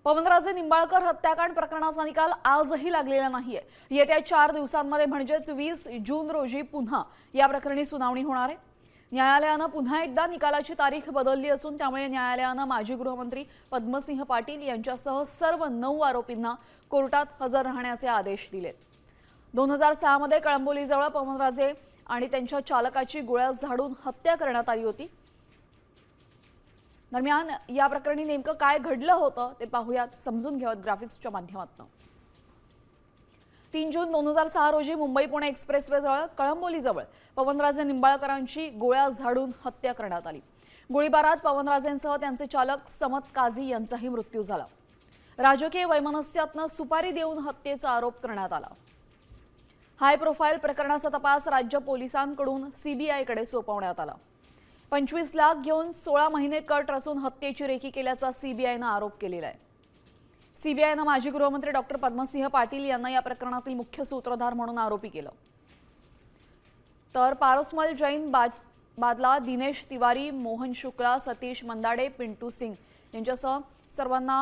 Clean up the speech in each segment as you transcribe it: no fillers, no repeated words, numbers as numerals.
पवनराजे निंबाळकर हत्याकांड प्रकरणाचा निकाल आजही लागलेला नाहीये। येत्या 4 दिवसांमध्ये म्हणजेच 20 जून रोजी पुन्हा या प्रकरणी सुनावणी होणार आहे। न्यायालयाने पुन्हा एकदा निकालाची तारीख बदलली असून त्यामुळे न्यायालयाने माजी गृहमंत्री पद्मसिंह पाटील यांच्यासह सर्व 9 आरोपींना कोर्टात हजर राहण्याचे आदेश दिले। 2006 मध्ये कळंबोलीजवळ पवनराजे आणि त्यांच्या चालकाची गोळ्या झाडून हत्या करण्यात आली होती। दरम्यान या प्रकरणी नेमकं काय घडलं होतं ते पाहूयात, समजून घेऊयात ग्राफिक्सच्या माध्यमातून। 3 जून 2006 रोजी मुंबई पुणे एक्सप्रेसवेजवळ कळंबोलीजवळ पवनराजे निंबाळकरांची गोळ्या झाडून हत्या करण्यात आली। गोळीबारात पवनराजेंसह त्यांचे चालक समत काझी यांचाही मृत्यू झाला। राजकीय वैमनस्यातून सुपारी देऊन हत्येचा आरोप करण्यात आला। हाय प्रोफाईल प्रकरणाचा तपास राज्य पोलिसांकडून सीबीआयकडे सोपवण्यात आला। 25 लाख घेऊन 16 महिने कट रचून हत्येची रेकी केल्याचा सीबीआयने आरोप केलेला आहे। सीबीआयने माजी गृहमंत्री डॉक्टर पद्मसिंह पाटील यांना या प्रकरणातील मुख्य सूत्रधार म्हणून आरोपी केलं। तर पारसमल जैन बादला, दिनेश तिवारी, मोहन शुक्ला, सतीश मंदाडे, पिंटू सिंग यांच्यासह सर्वांना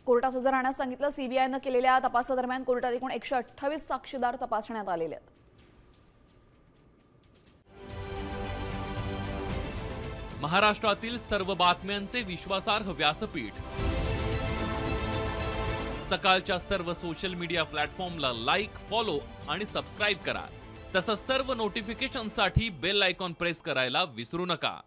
कोर्टात हजर राहण्यास सांगितलं। सीबीआयने केलेल्या तपासादरम्यान कोर्टात एकूण 128 साक्षीदार तपासण्यात आलेले आहेत। महाराष्ट्रातील सर्व बातम्यांचे विश्वासार्ह व्यासपीठ, सकाळच्या सर्व सोशल मीडिया प्लॅटफॉर्मला लाईक, फॉलो आणि सबस्क्राईब करा। तसंच सर्व नोटिफिकेशनसाठी बेल आयकॉन प्रेस करायला विसरू नका।